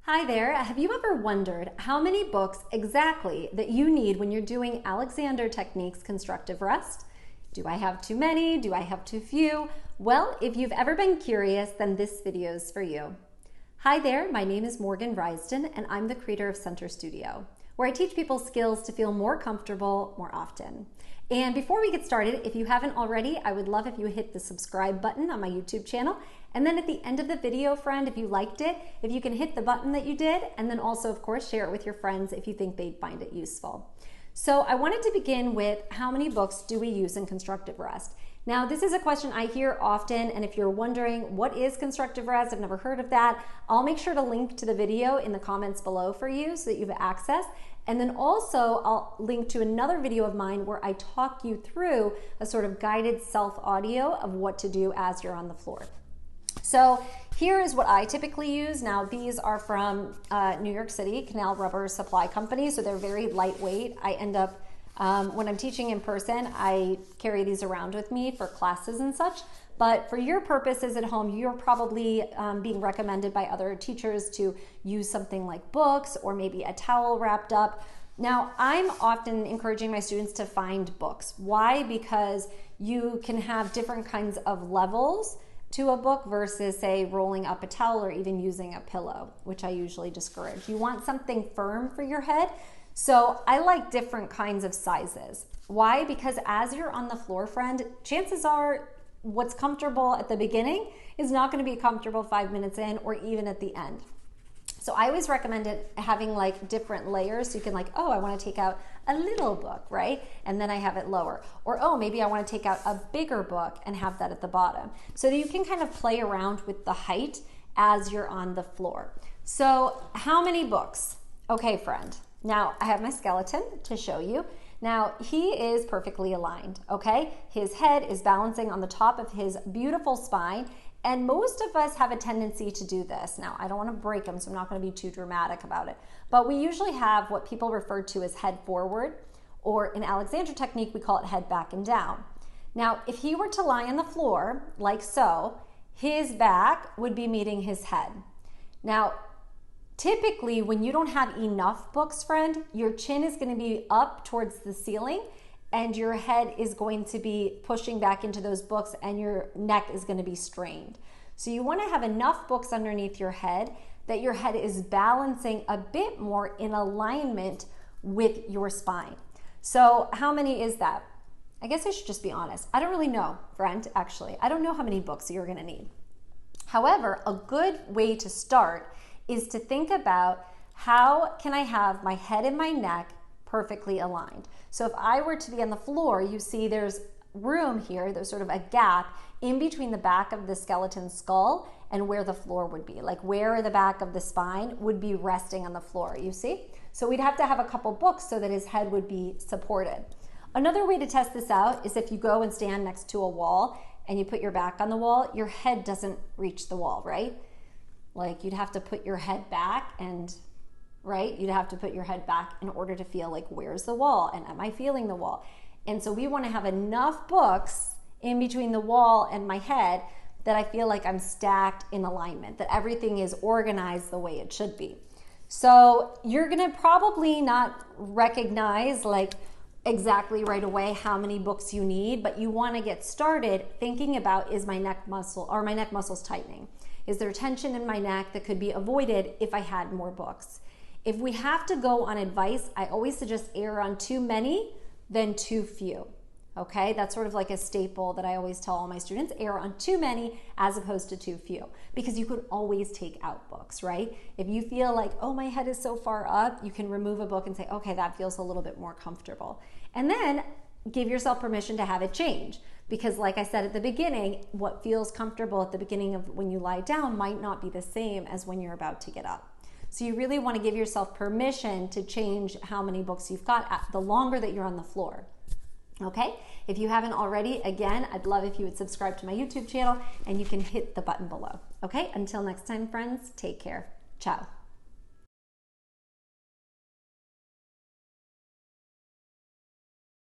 Hi there. Have you ever wondered how many books exactly that you need when you're doing Alexander Technique's Constructive Rest? Do I have too many? Do I have too few? Well, if you've ever been curious, then this video is for you. Hi there, my name is Morgan Rysdon and I'm the creator of Center Studio, where I teach people skills to feel more comfortable more often. And before we get started, if you haven't already, I would love if you hit the subscribe button on my YouTube channel. And then at the end of the video, friend, if you liked it, if you can hit the button that you did, and then also, of course, share it with your friends if you think they'd find it useful. So I wanted to begin with how many books do we use in Constructive Rest? Now, this is a question I hear often, and if you're wondering what is Constructive Rest, I've never heard of that, I'll make sure to link to the video in the comments below for you so that you have access. And then also I'll link to another video of mine where I talk you through a sort of guided self-audio of what to do as you're on the floor. So here is what I typically use. Now these are from New York City, Canal Rubber Supply Company, so they're very lightweight. I end up, when I'm teaching in person, I carry these around with me for classes and such. But for your purposes at home, you're probably being recommended by other teachers to use something like books or maybe a towel wrapped up. Now, I'm often encouraging my students to find books. Why? Because you can have different kinds of levels to a book versus, say, rolling up a towel or even using a pillow, which I usually discourage. You want something firm for your head. So I like different kinds of sizes. Why? Because as you're on the floor, friend, chances are what's comfortable at the beginning is not going to be comfortable 5 minutes in or even at the end. So I always recommend it having like different layers. So you can like, oh, I want to take out a little book, right? And then I have it lower. Or, oh, maybe I want to take out a bigger book and have that at the bottom. So that you can kind of play around with the height as you're on the floor. So how many books? Okay, friend. Now I have my skeleton to show you. Now he is perfectly aligned, okay? His head is balancing on the top of his beautiful spine, and most of us have a tendency to do this. Now I don't want to break him, so I'm not going to be too dramatic about it, but we usually have what people refer to as head forward, or in Alexander Technique we call it head back and down. Now if he were to lie on the floor like so, his back would be meeting his head. Now typically, when you don't have enough books, friend, your chin is going to be up towards the ceiling and your head is going to be pushing back into those books and your neck is going to be strained. So you want to have enough books underneath your head that your head is balancing a bit more in alignment with your spine. So how many is that? I guess I should just be honest. I don't really know, friend, actually. I don't know how many books you're going to need. However, a good way to start is to think about how can I have my head and my neck perfectly aligned. So if I were to be on the floor, you see there's room here, there's sort of a gap in between the back of the skeleton skull and where the floor would be, like where the back of the spine would be resting on the floor, you see? So we'd have to have a couple books so that his head would be supported. Another way to test this out is if you go and stand next to a wall and you put your back on the wall, your head doesn't reach the wall, right? Like you'd have to put your head back and, right? You'd have to put your head back in order to feel like, where's the wall? And am I feeling the wall? And so we want to have enough books in between the wall and my head that I feel like I'm stacked in alignment, that everything is organized the way it should be. So you're going to probably not recognize like exactly right away how many books you need, but you want to get started thinking about, is my neck muscle or my neck muscles tightening? Is there tension in my neck that could be avoided if I had more books? If we have to go on advice, I always suggest err on too many than too few. Okay, that's sort of like a staple that I always tell all my students, err on too many as opposed to too few, because you could always take out books, right? If you feel like, oh, my head is so far up, you can remove a book and say, okay, that feels a little bit more comfortable. And then give yourself permission to have it change. Because like I said at the beginning, what feels comfortable at the beginning of when you lie down might not be the same as when you're about to get up. So you really want to give yourself permission to change how many books you've got the longer that you're on the floor. Okay? If you haven't already, again, I'd love if you would subscribe to my YouTube channel and you can hit the button below. Okay? Until next time, friends, take care. Ciao.